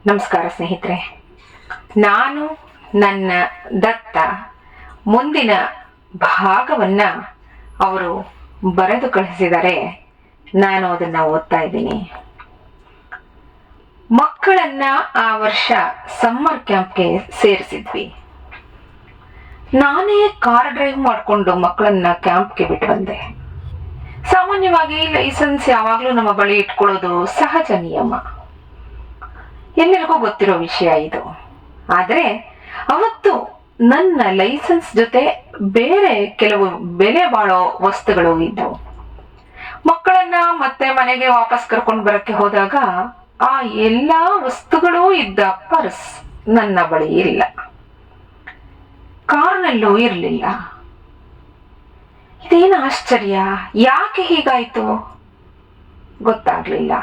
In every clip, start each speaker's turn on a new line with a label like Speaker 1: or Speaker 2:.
Speaker 1: ನಮಸ್ಕಾರ ಸ್ನೇಹಿತರೆ, ನಾನು ನನ್ನ ದತ್ತ ಮುಂದಿನ ಭಾಗವನ್ನ ಅವರು ಬರೆದು ಕಳಿಸಿದರೆ ನಾನು ಅದನ್ನ ಓದ್ತಾ ಇದ್ದೀನಿ. ಮಕ್ಕಳನ್ನ ಆ ವರ್ಷ ಸಮ್ಮರ್ ಕ್ಯಾಂಪ್ಗೆ ಸೇರಿಸಿದ್ವಿ. ನಾನೇ ಕಾರ್ ಡ್ರೈವ್ ಮಾಡಿಕೊಂಡು ಮಕ್ಕಳನ್ನ ಕ್ಯಾಂಪ್ಗೆ ಬಿಟ್ಟು ಬಂದೆ. ಸಾಮಾನ್ಯವಾಗಿ ಲೈಸೆನ್ಸ್ ಯಾವಾಗ್ಲೂ ನಮ್ಮ ಬಳಿ ಇಟ್ಕೊಳ್ಳೋದು ಸಹಜ ನಿಯಮ, ಎಲ್ಲರಿಗೂ ಗೊತ್ತಿರೋ ವಿಷಯ ಇದು. ಆದ್ರೆ ಅವತ್ತು ನನ್ನ ಲೈಸೆನ್ಸ್ ಜೊತೆ ಬೇರೆ ಕೆಲವು ಬೆಲೆ ಬಾಳೋ ವಸ್ತುಗಳು ಇದ್ದವು. ಮಕ್ಕಳನ್ನ ಮತ್ತೆ ಮನೆಗೆ ವಾಪಸ್ ಕರ್ಕೊಂಡು ಬರಕ್ಕೆ ಹೋದಾಗ ಆ ಎಲ್ಲಾ ವಸ್ತುಗಳು ಇದ್ದ ಪರ್ಸ್ ನನ್ನ ಬಳಿ ಇಲ್ಲ, ಕಾರ್ನಲ್ಲೂ ಇರಲಿಲ್ಲ. ಇದೇನು ಆಶ್ಚರ್ಯ, ಯಾಕೆ ಹೀಗಾಯ್ತು ಗೊತ್ತಾಗ್ಲಿಲ್ಲ.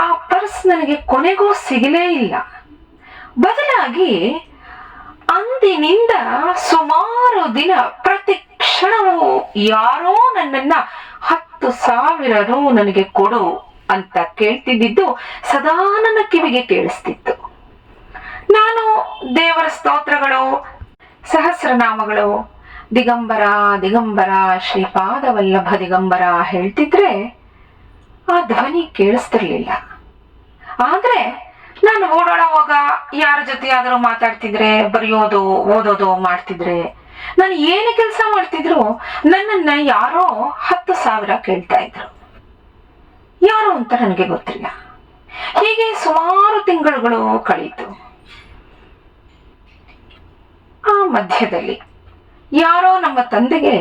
Speaker 1: ಆ ಪರ್ಸ್ ನನಗೆ ಕೊನೆಗೂ ಸಿಗಲೇ ಇಲ್ಲ. ಬದಲಾಗಿ ಅಂದಿನಿಂದ ಸುಮಾರು ದಿನ ಪ್ರತಿ ಕ್ಷಣವೂ ಯಾರೋ ನನ್ನನ್ನ 10,000 ರು ನನಗೆ ಕೊಡು ಅಂತ ಕೇಳ್ತಿದ್ದಿದ್ದು ಸದಾ ನನ್ನ ಕಿವಿಗೆ ಕೇಳಿಸ್ತಿತ್ತು. ನಾನು ದೇವರ ಸ್ತೋತ್ರಗಳು, ಸಹಸ್ರನಾಮಗಳು, ದಿಗಂಬರ ದಿಗಂಬರ ಶ್ರೀಪಾದವಲ್ಲಭ ದಿಗಂಬರ ಹೇಳ್ತಿದ್ರೆ ಆ ಧ್ವನಿ ಕೇಳಿಸ್ತಿರ್ಲಿಲ್ಲ. ಆದ್ರೆ ನಾನು ಓಡಾಡುವಾಗ ಯಾರ ಜೊತೆ ಆದರೂ ಮಾತಾಡ್ತಿದ್ರೆ, ಬರೆಯೋದು ಓದೋದು ಮಾಡ್ತಿದ್ರೆ, ನಾನು ಏನು ಕೆಲಸ ಮಾಡ್ತಿದ್ರು ನನ್ನನ್ನ ಯಾರೋ 10,000 ಕೇಳ್ತಾ ಇದ್ರು. ಯಾರು ಅಂತ ನನಗೆ ಗೊತ್ತಿಲ್ಲ. ಹೀಗೆ ಸುಮಾರು ತಿಂಗಳುಗಳು ಕಳೀತು. ಆ ಮಧ್ಯದಲ್ಲಿ ಯಾರೋ ನಮ್ಮ ತಂದೆಗೆ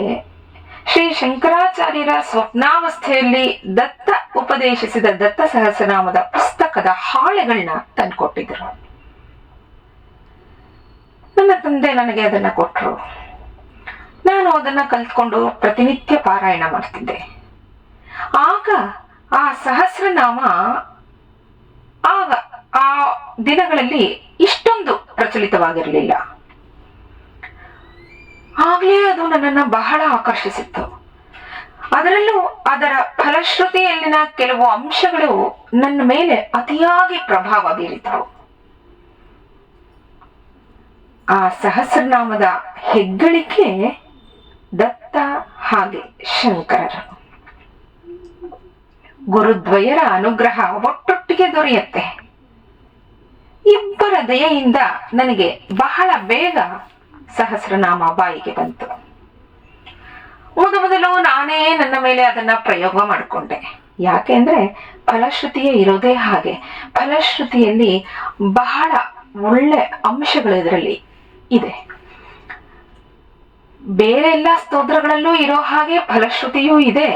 Speaker 1: ಶ್ರೀ ಶಂಕರಾಚಾರ್ಯರ ಸ್ವಪ್ನಾವಸ್ಥೆಯಲ್ಲಿ ದತ್ತ ಉಪದೇಶಿಸಿದ ದತ್ತ ಸಹಸ್ರನಾಮದ ಪುಸ್ತಕದ ಹಾಳೆಗಳನ್ನ ತಂದುಕೊಟ್ಟಿದ್ರು. ನನ್ನ ತಂದೆ ನನಗೆ ಅದನ್ನ ಕೊಟ್ಟರು. ನಾನು ಅದನ್ನ ಕಲ್ತ್ಕೊಂಡು ಪ್ರತಿನಿತ್ಯ ಪಾರಾಯಣ ಮಾಡ್ತಿದ್ದೆ. ಆಗ ಆ ಸಹಸ್ರನಾಮ ಆಗ ಆ ದಿನಗಳಲ್ಲಿ ಇಷ್ಟೊಂದು ಪ್ರಚಲಿತವಾಗಿರಲಿಲ್ಲ. ಆಗ್ಲೇ ಅದು ನನ್ನನ್ನ ಬಹಳ ಆಕರ್ಷಿಸಿತ್ತು. ಅದರಲ್ಲೂ ಅದರ ಫಲಶ್ರುತಿಯಲ್ಲಿನ ಕೆಲವು ಅಂಶಗಳು ನನ್ನ ಮೇಲೆ ಅತಿಯಾಗಿ ಪ್ರಭಾವ ಬೀರಿದವು. ಆ ಸಹಸ್ರನಾಮದ ಹೆಗ್ಗಳಿಕೆ ದತ್ತ ಹಾಗೆ ಶಂಕರರು. ಗುರುದ್ವಯರ ಅನುಗ್ರಹ ಒಟ್ಟೊಟ್ಟಿಗೆ ದೊರೆಯುತ್ತೆ. ಇಬ್ಬರ ದಯೆಯಿಂದ ನನಗೆ ಬಹಳ ಬೇಗ ಸಹಸ್ರನಾಮ ಬಾಯಿಗೆ ಬಂತು. ಮೊದಲು ನಾನೇ ನನ್ನ ಮೇಲೆ ಅದನ್ನ ಪ್ರಯೋಗ ಮಾಡಿಕೊಂಡೆ. ಯಾಕೆಂದ್ರೆ ಫಲಶ್ರುತಿಯೇ ಇರೋದೇ ಹಾಗೆ. ಫಲಶ್ರುತಿಯಲ್ಲಿ ಬಹಳ ಒಳ್ಳೆ ಅಂಶಗಳು ಇದರಲ್ಲಿ ಇದೆ. ಬೇರೆ ಎಲ್ಲ ಸ್ತೋತ್ರಗಳಲ್ಲೂ ಇರೋ ಹಾಗೆ ಫಲಶ್ರುತಿಯೂ ಇದೆ.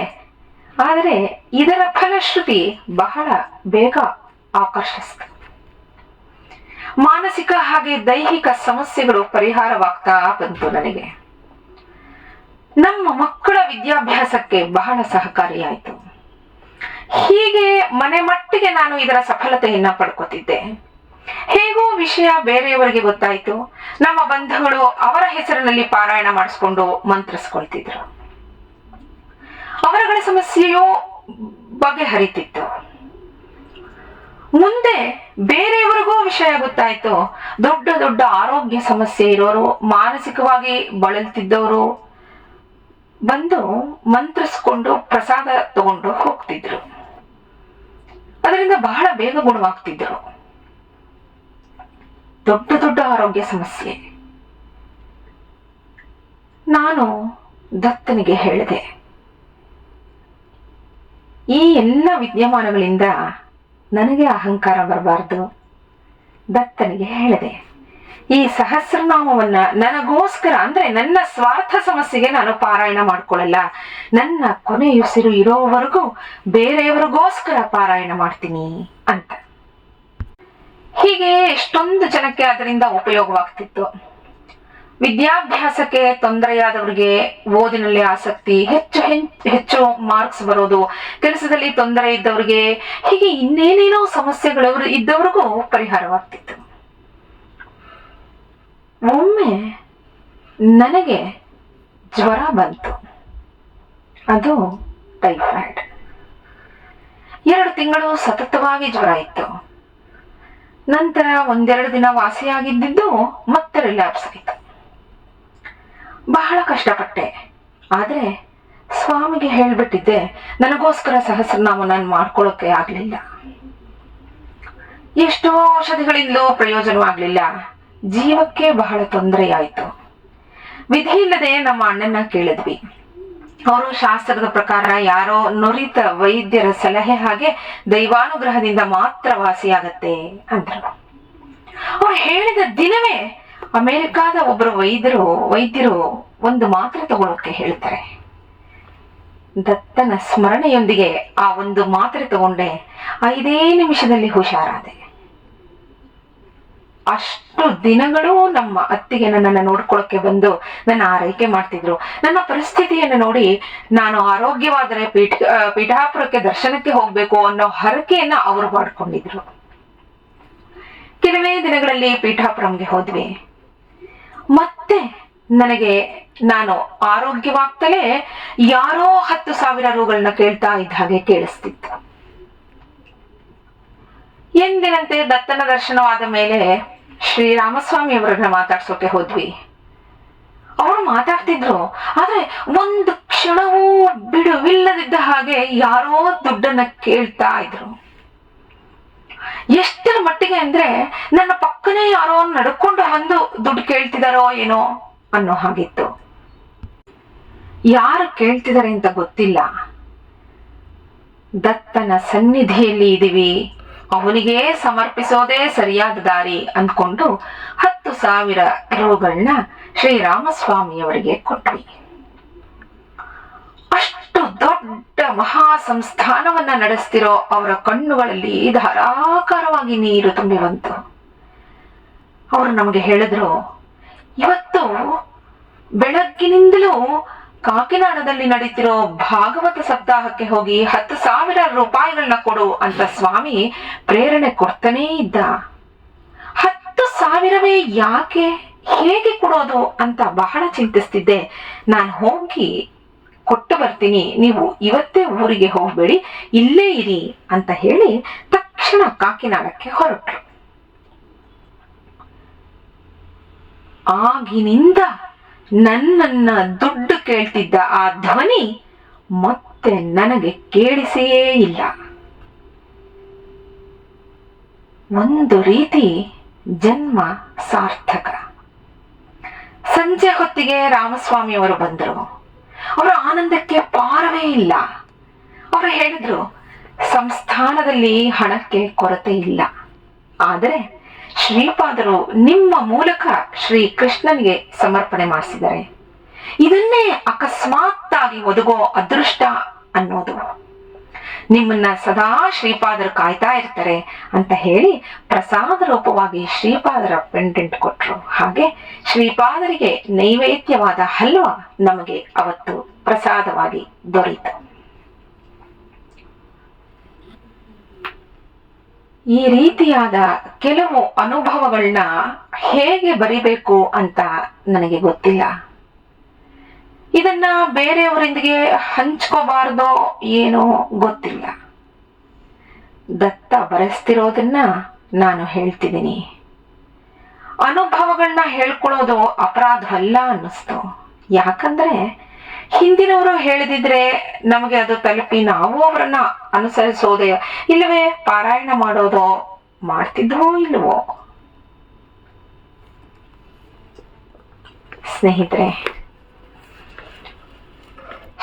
Speaker 1: ಆದರೆ ಇದರ ಫಲಶ್ರುತಿ ಬಹಳ ಬೇಗ ಆಕರ್ಷಿಸ್ತು. ಮಾನಸಿಕ ಹಾಗೆ ದೈಹಿಕ ಸಮಸ್ಯೆಗಳು ಪರಿಹಾರವಾಗ್ತಾ ಬಂತು ನನಗೆ. ನಮ್ಮ ಮಕ್ಕಳ ವಿದ್ಯಾಭ್ಯಾಸಕ್ಕೆ ಬಹಳ ಸಹಕಾರಿಯಾಯಿತು. ಹೀಗೆ ಮನೆ ಮಟ್ಟಿಗೆ ನಾನು ಇದರ ಸಫಲತೆಯನ್ನ ಪಡ್ಕೋತಿದ್ದೆ. ಹೇಗೋ ವಿಷಯ ಬೇರೆಯವರಿಗೆ ಗೊತ್ತಾಯ್ತು. ನಮ್ಮ ಬಂಧುಗಳು ಅವರ ಹೆಸರಿನಲ್ಲಿ ಪಾರಾಯಣ ಮಾಡಿಸ್ಕೊಂಡು ಮಂತ್ರಿಸ್ಕೊಳ್ತಿದ್ರು. ಅವರಗಳ ಸಮಸ್ಯೆಯೂ ಬಗೆಹರಿತಿತ್ತು. ಮುಂದೆ ಬೇರೆಯವರಿಗೂ ವಿಷಯ ಗೊತ್ತಾಯ್ತು. ದೊಡ್ಡ ದೊಡ್ಡ ಆರೋಗ್ಯ ಸಮಸ್ಯೆ ಇರೋರು, ಮಾನಸಿಕವಾಗಿ ಬಳಲ್ತಿದ್ದವರು ಬಂದು ಮಂತ್ರಿಸ್ಕೊಂಡು ಪ್ರಸಾದ ತಗೊಂಡು ಹೋಗ್ತಿದ್ರು. ಅದರಿಂದ ಬಹಳ ಬೇಗ ಗುಣವಾಗ್ತಿದ್ರು. ದೊಡ್ಡ ದೊಡ್ಡ ಆರೋಗ್ಯ ಸಮಸ್ಯೆ. ನಾನು ದತ್ತನಿಗೆ ಹೇಳಿದೆ, ಈ ಎಲ್ಲ ವಿದ್ಯಮಾನಗಳಿಂದ ನನಗೆ ಅಹಂಕಾರ ಬರಬಾರ್ದು. ದತ್ತನಿಗೆ ಹೇಳಿದೆ, ಈ ಸಹಸ್ರನಾಮವನ್ನ ನನಗೋಸ್ಕರ, ಅಂದ್ರೆ ನನ್ನ ಸ್ವಾರ್ಥ ಸಮಸ್ಯೆಗೆ ನಾನು ಪಾರಾಯಣ ಮಾಡ್ಕೊಳ್ಳಲ್ಲ. ನನ್ನ ಕೊನೆಯುಸಿರು ಇರೋವರೆಗೂ ಬೇರೆಯವರಿಗೋಸ್ಕರ ಪಾರಾಯಣ ಮಾಡ್ತೀನಿ ಅಂತ. ಹೀಗೆ ಎಷ್ಟೊಂದು ಜನಕ್ಕೆ ಅದರಿಂದ ಉಪಯೋಗವಾಗ್ತಿತ್ತು. ವಿದ್ಯಾಭ್ಯಾಸಕ್ಕೆ ತೊಂದರೆಯಾದವರಿಗೆ ಓದಿನಲ್ಲಿ ಆಸಕ್ತಿ, ಹೆಚ್ಚು ಮಾರ್ಕ್ಸ್ ಬರೋದು, ಕೆಲಸದಲ್ಲಿ ತೊಂದರೆ ಇದ್ದವರಿಗೆ, ಹೀಗೆ ಇನ್ನೇನೇನೋ ಸಮಸ್ಯೆಗಳು ಇದ್ದವ್ರಿಗೂ ಪರಿಹಾರವಾಗ್ತಿತ್ತು. ಒಮ್ಮೆ ನನಗೆ ಜ್ವರ ಬಂತು. ಅದು ಟೈಫಾಯ್ಡ್. 2 ತಿಂಗಳು ಸತತವಾಗಿ ಜ್ವರ ಇತ್ತು. ನಂತರ ಒಂದೆರಡು ದಿನ ವಾಸಿಯಾಗಿದ್ದು ಮತ್ತೆ ರಿಲ್ಯಾಪ್ಸ್ ಆಯಿತು. ಬಹಳ ಕಷ್ಟಪಟ್ಟೆ. ಆದ್ರೆ ಸ್ವಾಮಿಗೆ ಹೇಳ್ಬಿಟ್ಟಿದ್ದೆ, ನನಗೋಸ್ಕರ ಸಹಸ್ರನಾಮ ನಾನು ಮಾಡ್ಕೊಳ್ಳೋಕೆ ಆಗ್ಲಿಲ್ಲ. ಎಷ್ಟೋ ಔಷಧಿಗಳಿಂದಲೂ ಪ್ರಯೋಜನವಾಗ್ಲಿಲ್ಲ. ಜೀವಕ್ಕೆ ಬಹಳ ತೊಂದರೆಯಾಯಿತು. ವಿಧಿ ಇಲ್ಲದೆ ನಮ್ಮ ಅಣ್ಣನ ಕೇಳಿದ್ವಿ. ಅವರು ಶಾಸ್ತ್ರದ ಪ್ರಕಾರ ಯಾರೋ ನುರಿತ ವೈದ್ಯರ ಸಲಹೆ ಹಾಗೆ ದೈವಾನುಗ್ರಹದಿಂದ ಮಾತ್ರ ವಾಸಿಯಾಗತ್ತೆ ಅಂದ್ರು. ಅವ್ರು ಹೇಳಿದ ದಿನವೇ ಅಮೆರಿಕಾದ ಒಬ್ಬರು ವೈದ್ಯರು ಒಂದು ಮಾತ್ರೆ ತಗೊಳ್ಳೋಕೆ ಹೇಳ್ತಾರೆ. ದತ್ತನ ಸ್ಮರಣೆಯೊಂದಿಗೆ ಆ ಒಂದು ಮಾತ್ರೆ ತಗೊಂಡೆ. 5 ನಿಮಿಷದಲ್ಲಿ ಹುಷಾರಾದೆ. ಅಷ್ಟು ದಿನಗಳು ನಮ್ಮ ಅತ್ತಿಗೆ ನನ್ನನ್ನು ನೋಡ್ಕೊಳಕ್ಕೆ ಬಂದು ನನ್ನ ಆರೈಕೆ ಮಾಡ್ತಿದ್ರು. ನನ್ನ ಪರಿಸ್ಥಿತಿಯನ್ನು ನೋಡಿ ನಾನು ಆರೋಗ್ಯವಾದರೆ ಪೀಠಾಪುರಕ್ಕೆ ದರ್ಶನಕ್ಕೆ ಹೋಗ್ಬೇಕು ಅನ್ನೋ ಹರಕೆಯನ್ನ ಅವರು ಮಾಡ್ಕೊಂಡಿದ್ರು. ಕೆಲವೇ ದಿನಗಳಲ್ಲಿ ಪೀಠಾಪುರಂಗೆ ಹೋದ್ವಿ. ಮತ್ತೆ ನಾನು ಆರೋಗ್ಯವಾಗ್ತಲೇ ಯಾರೋ 10,000 ರೂಗಳನ್ನ ಕೇಳ್ತಾ ಇದ್ದ ಹಾಗೆ ಕೇಳಿಸ್ತಿತ್ತು. ಎಂದಿನಂತೆ ದತ್ತನ ದರ್ಶನವಾದ ಮೇಲೆ ಶ್ರೀರಾಮಸ್ವಾಮಿ ಅವರನ್ನ ಮಾತಾಡ್ಸೋಕೆ ಹೋದ್ವಿ. ಅವರು ಮಾತಾಡ್ತಿದ್ರು. ಆದ್ರೆ ಒಂದು ಕ್ಷಣವೂ ಬಿಡುವಿಲ್ಲದಿದ್ದ ಹಾಗೆ ಯಾರೋ ದುಡ್ಡನ್ನ ಕೇಳ್ತಾ ಇದ್ರು. ಎಷ್ಟರ ಮಟ್ಟಿಗೆ ಅಂದ್ರೆ ನನ್ನ ಪಕ್ಕನೇ ಯಾರೋ ನಡ್ಕೊಂಡು ಬಂದು ದುಡ್ಡು ಕೇಳ್ತಿದಾರೋ ಏನೋ ಅನ್ನೋ ಹಾಗಿತ್ತು. ಯಾರು ಕೇಳ್ತಿದಾರೆ ಅಂತ ಗೊತ್ತಿಲ್ಲ. ದತ್ತನ ಸನ್ನಿಧಿಯಲ್ಲಿ ಇದೀವಿ, ಅವನಿಗೆ ಸಮರ್ಪಿಸೋದೇ ಸರಿಯಾದ ದಾರಿ ಅಂದ್ಕೊಂಡು 10,000 ರೂಗಳನ್ನ ಶ್ರೀರಾಮಸ್ವಾಮಿಯವರಿಗೆ ಕೊಟ್ವಿ. ಅಷ್ಟು ದೊಡ್ಡ ಮಹಾ ಸಂಸ್ಥಾನವನ್ನ ನಡೆಸ್ತಿರೋ ಅವರ ಕಣ್ಣುಗಳಲ್ಲಿ ಧಾರಾಕಾರವಾಗಿ ನೀರು ತುಂಬಿ ಬಂತು. ಅವರು ನಮಗೆ ಹೇಳಿದ್ರು, ಇವತ್ತು ಬೆಳಗ್ಗಿನಿಂದಲೂ ಕಾಕಿನಾಡದಲ್ಲಿ ನಡೀತಿರೋ ಭಾಗವತ ಸಪ್ತಾಹಕ್ಕೆ ಹೋಗಿ 10,000 ರೂಪಾಯಿಗಳನ್ನ ಕೊಡು ಅಂತ ಸ್ವಾಮಿ ಪ್ರೇರಣೆ ಕೊಡ್ತಾನೇ ಇದ್ದ. 10,000ವೇ ಯಾಕೆ, ಹೇಗೆ ಕೊಡೋದು ಅಂತ ಬಹಳ ಚಿಂತಿಸ್ತಿದ್ದೆ. ನಾನು ಹೋಗಿ ಕೊಟ್ಟು ಬರ್ತೀನಿ, ನೀವು ಇವತ್ತೇ ಊರಿಗೆ ಹೋಗ್ಬೇಡಿ, ಇಲ್ಲೇ ಇರಿ ಅಂತ ಹೇಳಿ ತಕ್ಷಣ ಕಾಕಿನಾಡಕ್ಕೆ ಹೊರಟರು. ಆಗಿನಿಂದ ನನ್ನನ್ನ ದುಡ್ಡು ಕೇಳ್ತಿದ್ದ ಆ ಧ್ವನಿ ಮತ್ತೆ ನನಗೆ ಕೇಳಿಸೇ ಇಲ್ಲ. ಒಂದು ರೀತಿ ಜನ್ಮ ಸಾರ್ಥಕ. ಸಂಜೆ ಹೊತ್ತಿಗೆ ರಾಮಸ್ವಾಮಿಯವರು ಬಂದರು. ಅವರ ಆನಂದಕ್ಕೆ ಪಾರವೇ ಇಲ್ಲ. ಅವರು ಹೇಳಿದ್ರು, ಸಂಸ್ಥಾನದಲ್ಲಿ ಹಣಕ್ಕೆ ಕೊರತೆ ಇಲ್ಲ, ಆದರೆ ಶ್ರೀಪಾದರು ನಿಮ್ಮ ಮೂಲಕ ಶ್ರೀ ಕೃಷ್ಣನಿಗೆ ಸಮರ್ಪಣೆ ಮಾಡಿಸಿದ್ದಾರೆ. ಇದನ್ನೇ ಅಕಸ್ಮಾತ್ತಾಗಿ ಒದಗೋ ಅದೃಷ್ಟ ಅನ್ನೋದು. ನಿಮ್ಮನ್ನ ಸದಾ ಶ್ರೀಪಾದರು ಕಾಯ್ತಾ ಇರ್ತಾರೆ ಅಂತ ಹೇಳಿ ಪ್ರಸಾದ ರೂಪವಾಗಿ ಶ್ರೀಪಾದರ ಪೆಂಡೆಂಟ್ ಕೊಟ್ರು. ಹಾಗೆ ಶ್ರೀಪಾದರಿಗೆ ನೈವೇದ್ಯವಾದ ಹಲ್ವಾ ನಮಗೆ ಅವತ್ತು ಪ್ರಸಾದವಾಗಿ ದೊರೆಯಿತು. ಈ ರೀತಿಯಾದ ಕೆಲವು ಅನುಭವಗಳನ್ನ ಹೇಗೆ ಬರಿಬೇಕು ಅಂತ ನನಗೆ ಗೊತ್ತಿಲ್ಲ. ಇದನ್ನ ಬೇರೆಯವರೊಂದಿಗೆ ಹಂಚ್ಕೋಬಾರ್ದೋ ಏನೋ ಗೊತ್ತಿಲ್ಲ. ದತ್ತ ಬರೆಸ್ತಿರೋದನ್ನ ನಾನು ಹೇಳ್ತಿದ್ದೀನಿ. ಅನುಭವಗಳನ್ನ ಹೇಳ್ಕೊಳ್ಳೋದು ಅಪರಾಧ ಅಲ್ಲ ಅನ್ನಿಸ್ತು. ಯಾಕಂದ್ರೆ ಹಿಂದಿನವರು ಹೇಳಿದಿದ್ರೆ ನಮಗೆ ಅದು ತಲುಪಿ ನಾವು ಅವರನ್ನ ಅನುಸರಿಸೋದೇ ಇಲ್ಲವೇ ಪಾರಾಯಣ ಮಾಡೋದೋ ಮಾಡ್ತಿದ್ವೋ ಇಲ್ವೋ. ಸ್ನೇಹಿತರೆ,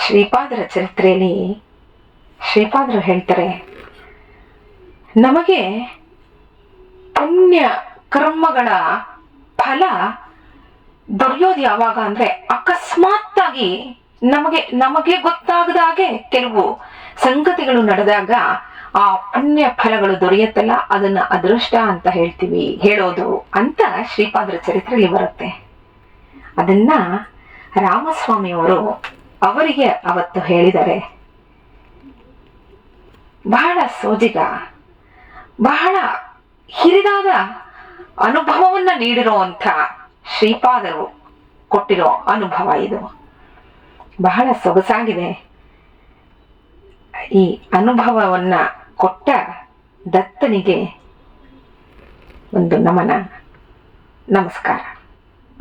Speaker 1: ಶ್ರೀಪಾದರ ಚರಿತ್ರೆಯಲ್ಲಿ ಶ್ರೀಪಾದರು ಹೇಳ್ತಾರೆ, ನಮಗೆ ಪುಣ್ಯ ಕರ್ಮಗಳ ಫಲ ದೊರೆಯೋದು ಯಾವಾಗ ಅಂದ್ರೆ ಅಕಸ್ಮಾತ್ತಾಗಿ ನಮಗೆ ಗೊತ್ತಾಗದ ಹಾಗೆ ಕೆಲವು ಸಂಗತಿಗಳು ನಡೆದಾಗ ಆ ಪುಣ್ಯ ಫಲಗಳು ದೊರೆಯುತ್ತಲ್ಲ, ಅದನ್ನ ಅದೃಷ್ಟ ಅಂತ ಹೇಳೋದು ಅಂತ ಶ್ರೀಪಾದರ ಚರಿತ್ರೆಯಲ್ಲಿ ಬರುತ್ತೆ. ಅದನ್ನ ರಾಮಸ್ವಾಮಿಯವರು ಅವರಿಗೆ ಅವತ್ತು ಹೇಳಿದ್ದಾರೆ. ಬಹಳ ಸೋಜಿಗ, ಬಹಳ ಹಿರಿದಾದ ಅನುಭವವನ್ನ ನೀಡಿರುವಂತ ಶ್ರೀಪಾದರು ಕೊಟ್ಟಿರೋ ಅನುಭವ ಇದು. ಬಹಳ ಸೊಗಸಾಗಿದೆ. ಈ ಅನುಭವವನ್ನ ಕೊಟ್ಟ ದತ್ತನಿಗೆ ಒಂದು ನಮನ. ನಮಸ್ಕಾರ.